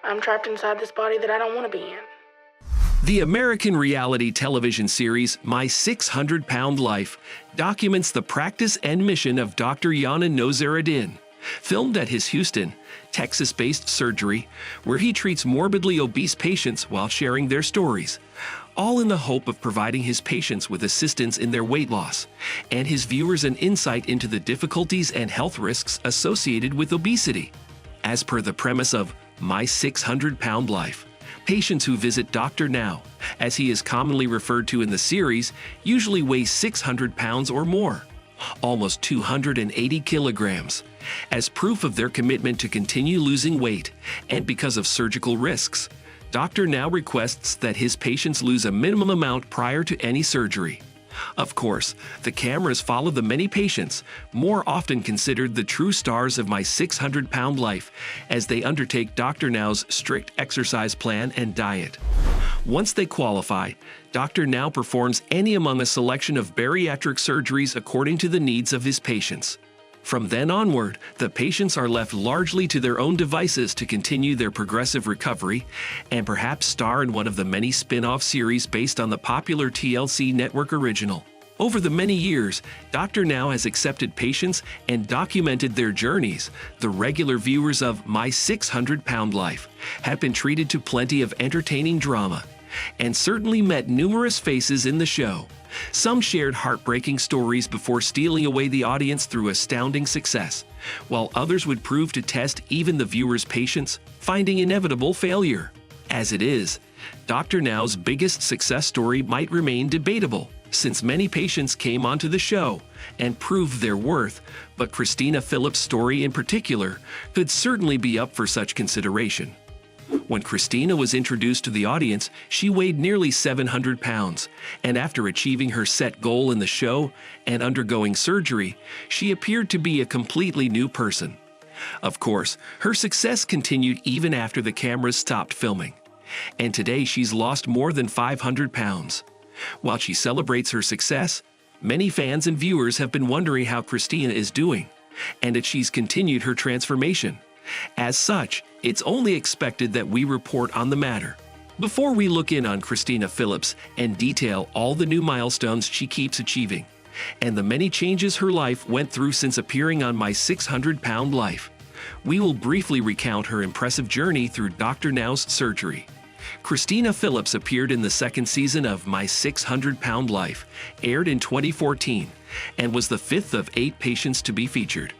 I'm trapped inside this body that I don't want to be in. The American reality television series My 600-Pound Life documents the practice and mission of Dr. Yanin Nozereddin, filmed at his Houston, Texas-based surgery, where he treats morbidly obese patients while sharing their stories, all in the hope of providing his patients with assistance in their weight loss, and his viewers an insight into the difficulties and health risks associated with obesity. As per the premise of My 600-Pound Life, patients who visit Dr. Now, as he is commonly referred to in the series, usually weigh 600 pounds or more, almost 280 kilograms, as proof of their commitment to continue losing weight and because of surgical risks. Dr. Now requests that his patients lose a minimum amount prior to any surgery. Of course, the cameras follow the many patients, more often considered the true stars of My 600-Pound Life, as they undertake Dr. Now's strict exercise plan and diet. Once they qualify, Dr. Now performs any among a selection of bariatric surgeries according to the needs of his patients. From then onward, the patients are left largely to their own devices to continue their progressive recovery and perhaps star in one of the many spin-off series based on the popular TLC network original. Over the many years, Dr. Now has accepted patients and documented their journeys. The regular viewers of My 600-Pound Life have been treated to plenty of entertaining drama and certainly met numerous faces in the show. Some shared heartbreaking stories before stealing away the audience through astounding success, while others would prove to test even the viewer's patience, finding inevitable failure. As it is, Dr. Now's biggest success story might remain debatable, since many patients came onto the show and proved their worth, but Christina Phillips' story in particular could certainly be up for such consideration. When Christina was introduced to the audience, she weighed nearly 700 pounds, and after achieving her set goal in the show and undergoing surgery, she appeared to be a completely new person. Of course, her success continued even after the cameras stopped filming, and today she's lost more than 500 pounds. While she celebrates her success, many fans and viewers have been wondering how Christina is doing, and if she's continued her transformation. As such, it's only expected that we report on the matter. Before we look in on Christina Phillips and detail all the new milestones she keeps achieving, and the many changes her life went through since appearing on My 600-Pound Life, we will briefly recount her impressive journey through Dr. Now's surgery. Christina Phillips appeared in the second season of My 600-Pound Life, aired in 2014, and was the fifth of 8 patients to be featured.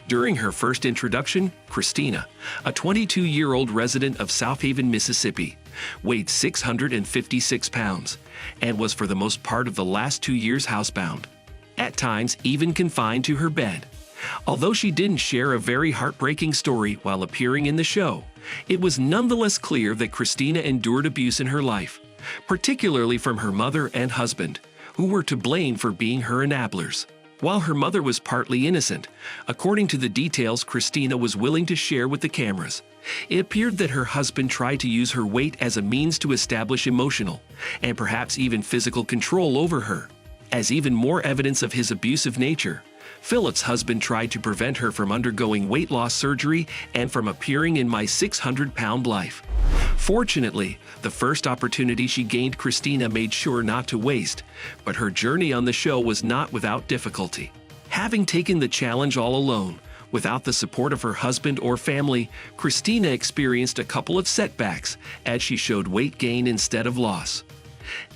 During her first introduction, Christina, a 22-year-old resident of South Haven, Mississippi, weighed 656 pounds and was for the most part of the last 2 years housebound, at times even confined to her bed. Although she didn't share a very heartbreaking story while appearing in the show, it was nonetheless clear that Christina endured abuse in her life, particularly from her mother and husband, who were to blame for being her enablers. While her mother was partly innocent, according to the details Christina was willing to share with the cameras, it appeared that her husband tried to use her weight as a means to establish emotional and perhaps even physical control over her. As even more evidence of his abusive nature, Phillips' husband tried to prevent her from undergoing weight loss surgery and from appearing in My 600-Pound Life. Fortunately, the first opportunity she gained Christina made sure not to waste, but her journey on the show was not without difficulty. Having taken the challenge all alone, without the support of her husband or family, Christina experienced a couple of setbacks as she showed weight gain instead of loss.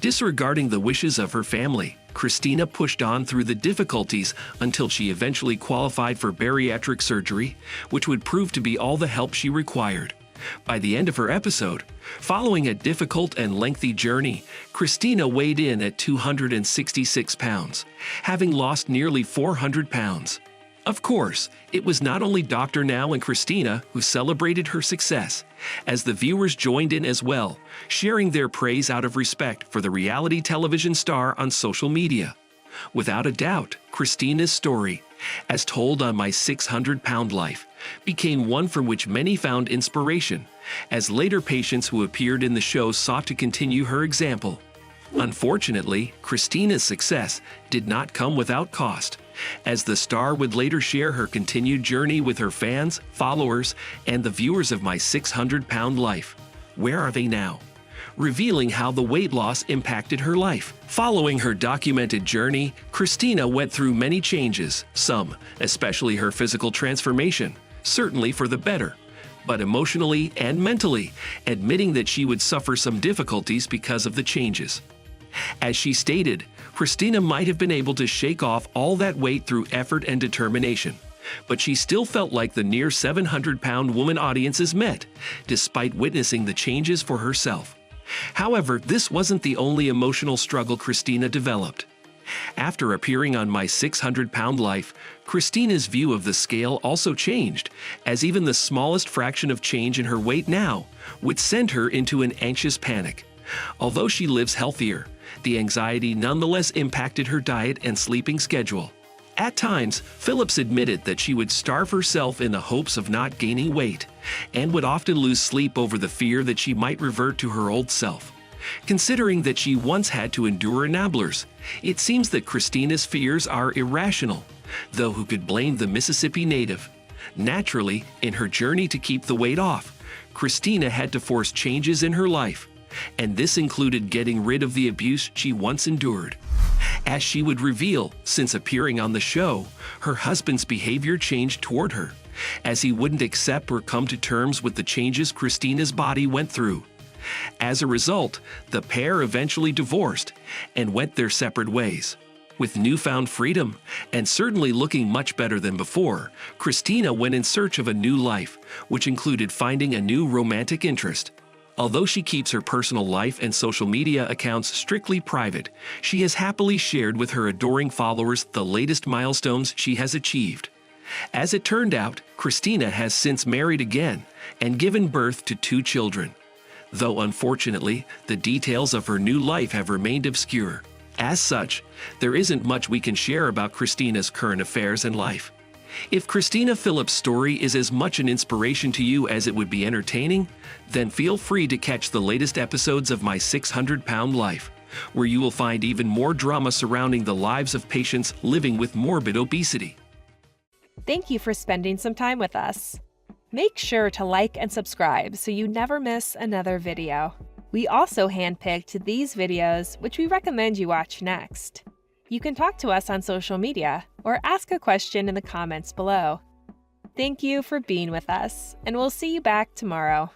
Disregarding the wishes of her family, Christina pushed on through the difficulties until she eventually qualified for bariatric surgery, which would prove to be all the help she required. By the end of her episode, following a difficult and lengthy journey, Christina weighed in at 266 pounds, having lost nearly 400 pounds. Of course, it was not only Dr. Now and Christina who celebrated her success, as the viewers joined in as well, sharing their praise out of respect for the reality television star on social media. Without a doubt, Christina's story, as told on My 600-Pound Life, became one from which many found inspiration, as later patients who appeared in the show sought to continue her example. Unfortunately, Christina's success did not come without cost, as the star would later share her continued journey with her fans, followers, and the viewers of My 600-Pound Life. Where are they now? Revealing how the weight loss impacted her life. Following her documented journey, Christina went through many changes, some, especially her physical transformation, certainly for the better, but emotionally and mentally, admitting that she would suffer some difficulties because of the changes. As she stated, Christina might have been able to shake off all that weight through effort and determination, but she still felt like the near 700-pound woman audiences met, despite witnessing the changes for herself. However, this wasn't the only emotional struggle Christina developed. After appearing on My 600-Pound Life, Christina's view of the scale also changed, as even the smallest fraction of change in her weight now would send her into an anxious panic. Although she lives healthier, the anxiety nonetheless impacted her diet and sleeping schedule. At times, Phillips admitted that she would starve herself in the hopes of not gaining weight, and would often lose sleep over the fear that she might revert to her old self. Considering that she once had to endure enablers, it seems that Christina's fears are irrational, though who could blame the Mississippi native? Naturally, in her journey to keep the weight off, Christina had to force changes in her life, and this included getting rid of the abuse she once endured. As she would reveal, since appearing on the show, her husband's behavior changed toward her, as he wouldn't accept or come to terms with the changes Christina's body went through. As a result, the pair eventually divorced and went their separate ways. With newfound freedom, and certainly looking much better than before, Christina went in search of a new life, which included finding a new romantic interest. Although she keeps her personal life and social media accounts strictly private, she has happily shared with her adoring followers the latest milestones she has achieved. As it turned out, Christina has since married again and given birth to 2 children, though unfortunately, the details of her new life have remained obscure. As such, there isn't much we can share about Christina's current affairs and life. If Christina Phillips' story is as much an inspiration to you as it would be entertaining, then feel free to catch the latest episodes of My 600-Pound Life, where you will find even more drama surrounding the lives of patients living with morbid obesity. Thank you for spending some time with us. Make sure to like and subscribe so you never miss another video. We also handpicked these videos, which we recommend you watch next. You can talk to us on social media or ask a question in the comments below. Thank you for being with us, and we'll see you back tomorrow.